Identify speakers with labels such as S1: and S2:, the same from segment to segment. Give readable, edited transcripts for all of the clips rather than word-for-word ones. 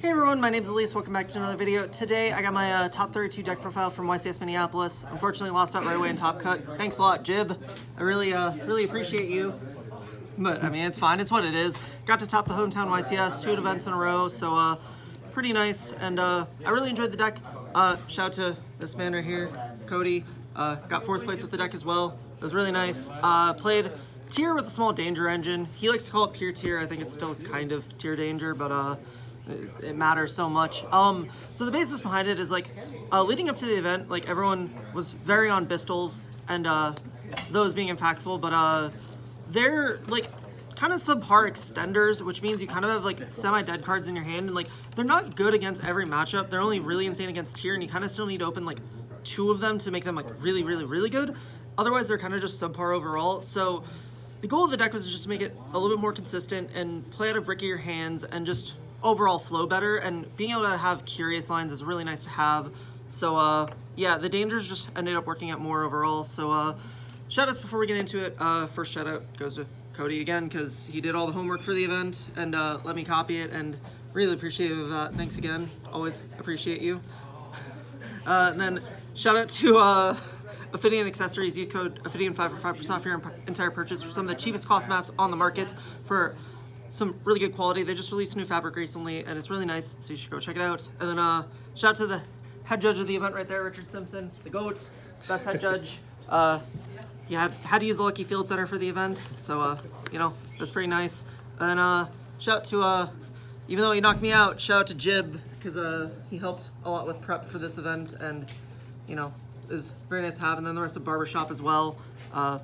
S1: Hey everyone, my name's Alyse. Welcome back to another video. Today I got my top 32 deck profile from YCS Minneapolis. Unfortunately lost out right away in Top Cut. Thanks a lot, Jib. I really appreciate you. But I mean, it's fine. It's what it is. Got to top the hometown YCS 2 events in a row, so pretty nice. And I really enjoyed the deck. Shout out to this man right here, Cody. Got 4th place with the deck as well. It was really nice. Played tier with a small danger engine. He likes to call it pure tier. I think it's still kind of tier danger, but it matters so much. So the basis behind it is like leading up to the event, like everyone was very on Bistols and those being impactful, but they're like kind of subpar extenders, which means you kind of have like semi-dead cards in your hand, and like they're not good against every matchup. They're only really insane against tier, and you kind of still need to open like 2 of them to make them like really good. Otherwise, they're kind of just subpar overall. So the goal of the deck was just to make it a little bit more consistent and play out of brickier hands and just overall flow better, and being able to have curious lines is really nice to have. So yeah, the dangers just ended up working out more overall. So shout outs before we get into it. First shout out goes to Cody again, because he did all the homework for the event and let me copy it, and really appreciative of that. Thanks again, always appreciate you. And then shout out to Ophidian Accessories. Use code Ophidian5 for 5% off your entire purchase for some of the cheapest cloth mats on the market for some really good quality. They just released new fabric recently, and it's really nice, so you should go check it out. And then shout out to the head judge of the event right there, Richard Simpson, the GOAT, best head judge. He had to use the Lucky Field Center for the event, so you know, that's pretty nice. And shout out to, even though he knocked me out, shout out to Jib, because he helped a lot with prep for this event, and you know, it was very nice to have. And then the rest of Barbershop as well,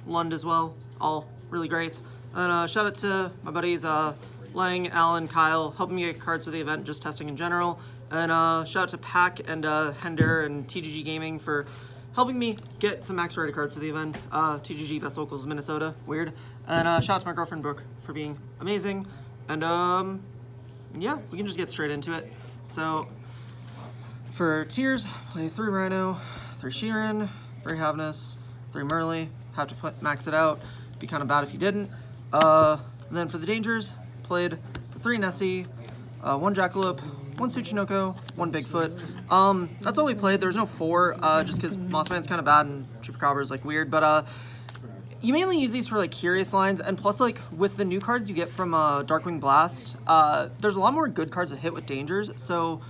S1: Lund as well, all really great. And shout out to my buddies Lang, Alan, Kyle, helping me get cards for the event, just testing in general. And shout out to Pack and Hender and TGG Gaming for helping me get some max rated cards for the event. TGG Best Locals Minnesota, weird. And shout out to my girlfriend Brooke for being amazing. And yeah, we can just get straight into it. So for tiers, play 3 Rhino, 3 Sheeran, 3 Havness, 3 Merle. Have to max it out. Be kind of bad if you didn't. And then for the dangers, played 3 Nessie, 1 Jackalope, 1 Tsuchinoko, 1 Bigfoot. That's all we played. There was no 4, just because Mothman's kind of bad and Chupacabra is like weird. But you mainly use these for like curious lines, and plus like with the new cards you get from Darkwing Blast, there's a lot more good cards that hit with dangers. So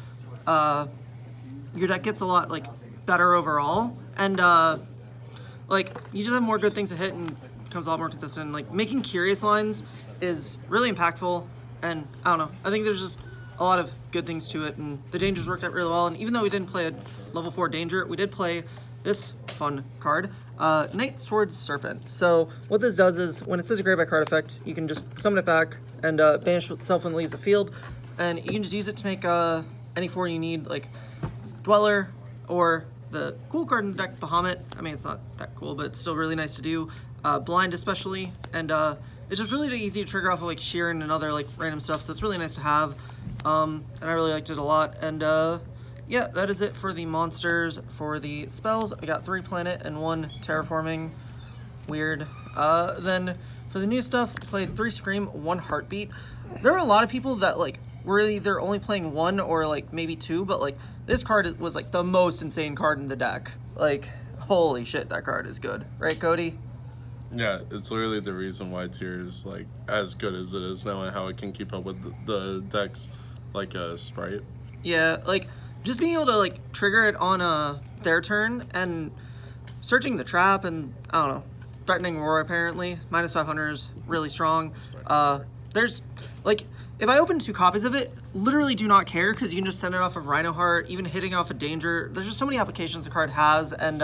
S1: your deck gets a lot like better overall, and like you just have more good things to hit and becomes a lot more consistent. Like making curious lines is really impactful, and I don't know, I think there's just a lot of good things to it, and the dangers worked out really well. And even though we didn't play a level 4 danger, we did play this fun card, Knight Swords Serpent. So what this does is when it says a grade by card effect, you can just summon it back and banish itself when it leaves the field, and you can just use it to make any 4 you need, like Dweller, or the cool card in the deck, Bahamut. I mean, it's not that cool, but it's still really nice to do. Blind especially, and it's just really easy to trigger off of like Sheeran and other like random stuff, so it's really nice to have, and I really liked it a lot. And yeah, that is it for the monsters. For the spells, I got 3 Planet and 1 Terraforming, weird. Then for the new stuff, I played 3 Scream, 1 Heartbeat. There are a lot of people that like were either only playing 1 or like maybe 2, but like this card was like the most insane card in the deck. Like, holy shit, that card is good, right, Cody?
S2: Yeah, it's literally the reason why tier is like as good as it is now, and how it can keep up with the decks like a Sprite.
S1: Yeah, like just being able to like trigger it on their turn, and searching the trap, and I don't know, threatening roar apparently, -500 is really strong. There's like, if I open 2 copies of it, literally do not care, because you can just send it off of Rhino Heart, even hitting off a danger. There's just so many applications the card has, and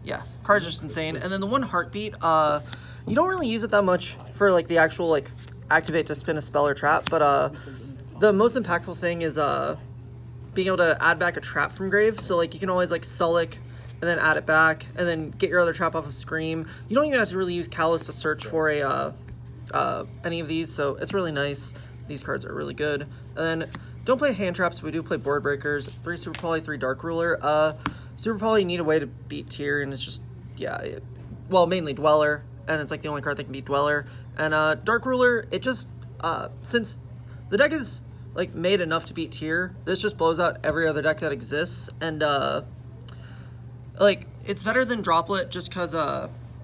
S1: yeah, card's just insane. And then the 1 Heartbeat, you don't really use it that much for like the actual like activate to spin a spell or trap, but the most impactful thing is being able to add back a trap from grave. So like you can always like Sullic and then add it back, and then get your other trap off of Scream. You don't even have to really use Callous to search for a any of these, so it's really nice. These cards are really good. And then don't play hand traps, we do play board breakers. 3 Super Poly, 3 Dark Ruler. Super Poly, you need a way to beat tier, and it's just, yeah, well, mainly Dweller, and it's like the only card that can beat Dweller. And Dark Ruler, it just, since the deck is like made enough to beat tier. This just blows out every other deck that exists, and like it's better than Droplet just because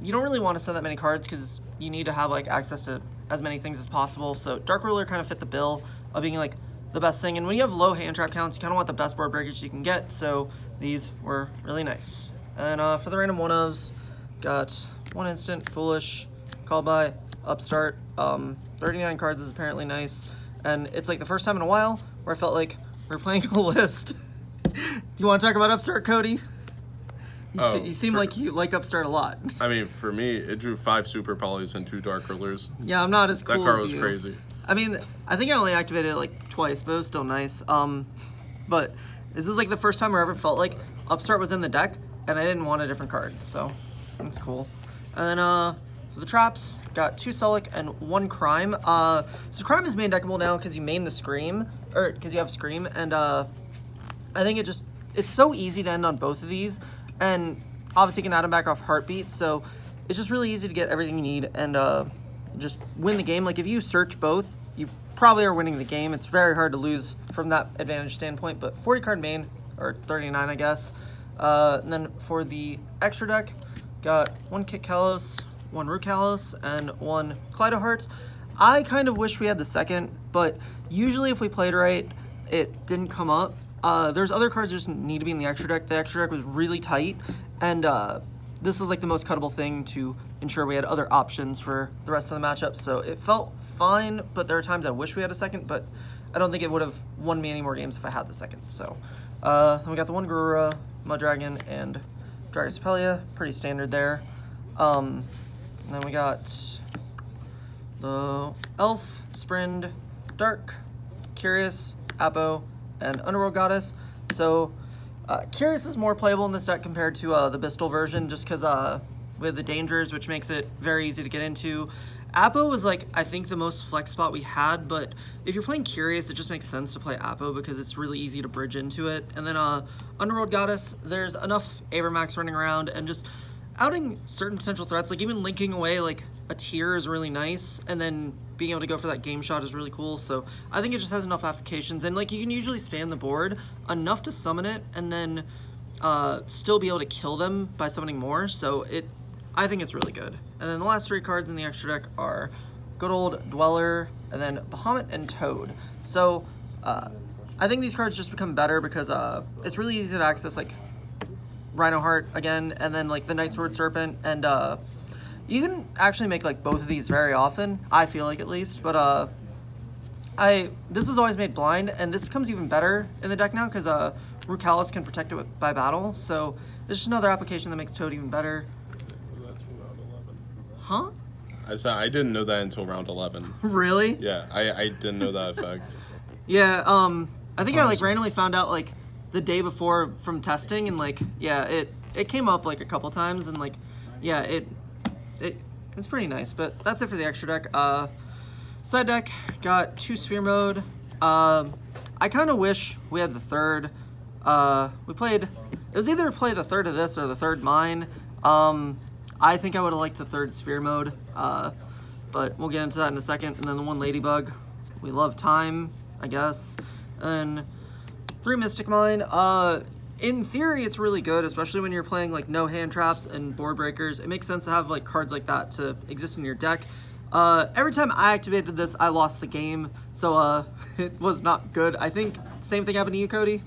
S1: you don't really want to send that many cards because you need to have like access to as many things as possible. So Dark Ruler kind of fit the bill of being like the best thing, and when you have low hand trap counts, you kind of want the best board breakage you can get. So these were really nice. And for the random one-ofs, got one instant, Foolish, Call by, Upstart. 39 cards is apparently nice, and it's like the first time in a while where I felt like we're playing a list. Do you want to talk about Upstart, Cody? You seem like you like Upstart a lot.
S2: I mean, for me, it drew 5 Super Polys and 2 Dark Rulers.
S1: Yeah, I'm not as cool as you.
S2: That card was crazy.
S1: I mean, I think I only activated it like twice, but it was still nice. But this is like the first time I ever felt like Upstart was in the deck, and I didn't want a different card, so that's cool. And then for the traps, got 2 Sulic and 1 Crime. So Crime is main deckable now because you main the Scream, or because you have Scream, and I think it's so easy to end on both of these, and obviously you can add them back off Heartbeat, so it's just really easy to get everything you need and just win the game. Like if you search both, you probably are winning the game. It's very hard to lose from that advantage standpoint, but 40 card main, or 39 I guess. And then for the extra deck, got 1 Kit Kalos, 1 Root Kalos, and 1 Kleidoheart. I kind of wish we had the second, but usually if we played right, it didn't come up. There's other cards that just need to be in the extra deck. The extra deck was really tight, and this was like the most cuttable thing to ensure we had other options for the rest of the matchup. So it felt fine, but there are times I wish we had a second, but I don't think it would have won me any more games if I had the second. So then we got the 1 Garura, Mudragon, and Dragosepelia, pretty standard there. And then we got the Elf, Sprind, Dark, Curious, Apo, and Underworld Goddess. So Curious is more playable in this deck compared to the Bistal version, just because we have the dangers, which makes it very easy to get into. Apo was like, I think, the most flex spot we had, but if you're playing Curious, it just makes sense to play Apo because it's really easy to bridge into it. And then Underworld Goddess, there's enough Avermax running around, and just outing certain potential threats, like even linking away like a tier is really nice, and then being able to go for that game shot is really cool. So I think it just has enough applications, and like you can usually spam the board enough to summon it and then still be able to kill them by summoning more. So I think it's really good. And then the last 3 cards in the extra deck are good old Dweller, and then Bahamut and Toad. So I think these cards just become better because it's really easy to access like Rhino Heart again, and then like the Nightsword Serpent, and you can actually make like both of these very often, I feel like at least, but this is always made blind, and this becomes even better in the deck now because Root Kalos can protect it by battle, so there's just another application that makes Toad even better.
S3: That's from round 11.
S1: Huh?
S2: I said I didn't know that until round 11.
S1: Really?
S2: Yeah, I didn't know that effect.
S1: Yeah, I think I like randomly found out like the day before from testing, and like, yeah, it came up like a couple times, and like, yeah, it's pretty nice. But that's it for the extra deck. Side deck, got 2 Sphere Mode. I kind of wish we had the third. It was either play the third of this or the third mine. I think I would have liked the third Sphere Mode, but we'll get into that in a second. And then the 1 Ladybug. We love time, I guess. And 3 Mystic Mine. In theory, it's really good, especially when you're playing like no hand traps and board breakers. It makes sense to have like cards like that to exist in your deck. Every time I activated this, I lost the game, so it was not good. I think same thing happened to you, Cody.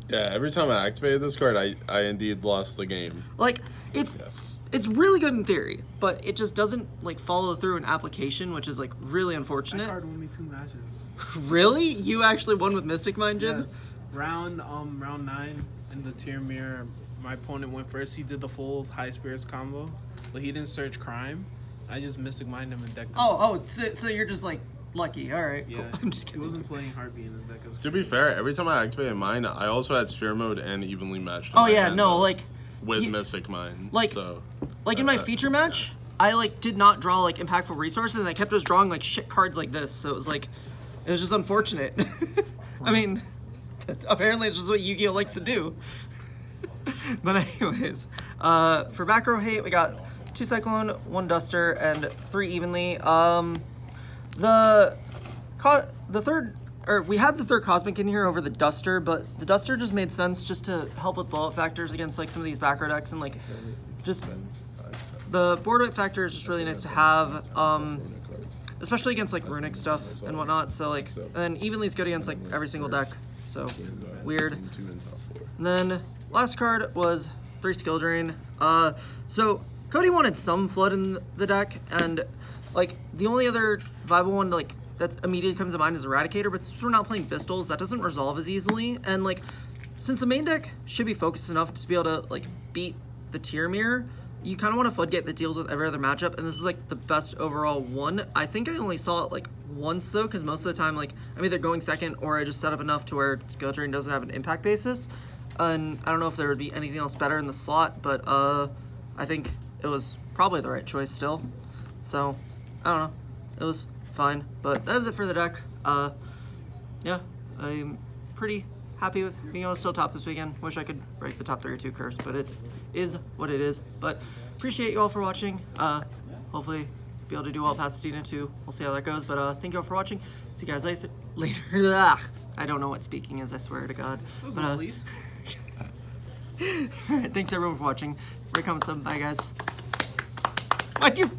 S2: Yeah, every time I activated this card, I indeed lost the game.
S1: Like it's really good in theory, but it just doesn't like follow through in application, which is like really unfortunate.
S3: That card won me 2 matches.
S1: Really? You actually won with Mystic Mine, Jim?
S3: Yes. Round 9 in the tier mirror, my opponent went first. He did the full high spirits combo, but he didn't search Crime. I just Mystic Mined him and decked him.
S1: So you're just like lucky. All right,
S3: Yeah.
S1: cool. I'm just kidding.
S3: He wasn't playing Heartbeat in his deck.
S2: To be fair, every time I activated mine, I also had Sphere Mode and evenly matched.
S1: Oh yeah, no, like
S2: with Mystic Mine.
S1: Like,
S2: so,
S1: in my feature match, I like did not draw like impactful resources, and I kept just drawing like shit cards like this. So it was just unfortunate. I mean, apparently it's just what Yu-Gi-Oh likes to do. But anyways, for back row hate, we got 2 Cyclone, 1 Duster, and 3 Evenly. The third or we had the third Cosmic in here over the Duster, but the Duster just made sense just to help with bullet factors against like some of these back row decks, and like just the board weight factor is just really nice to have, especially against like runic stuff and whatnot. So like, and then evenly's good against like every single deck. So weird. And then last card was 3 skill drain. So Cody wanted some flood in the deck, and like the only other viable one like that immediately comes to mind is Eradicator, but since we're not playing Pistols, that doesn't resolve as easily. And like, since the main deck should be focused enough to be able to like beat the Tier Mirror, you kind of want a Floodgate that deals with every other matchup, and this is like the best overall one. I think I only saw it like once though, because most of the time like I'm either going second or I just set up enough to where skill drain doesn't have an impact basis. And I don't know if there would be anything else better in the slot, but I think it was probably the right choice still. So I don't know, it was fine. But that is it for the deck. Yeah, I'm pretty happy with being able to still top this weekend. Wish I could break the top 32 curse, but it is what it is. But appreciate you all for watching. Hopefully be able to do well Pasadena too. We'll see how that goes. But thank you all for watching. See you guys later. I don't know what speaking is, I swear to God.
S3: That was
S1: But,
S3: Alyse.
S1: Alright, thanks everyone for watching. Rate, comment, sub. Bye guys. Why'd you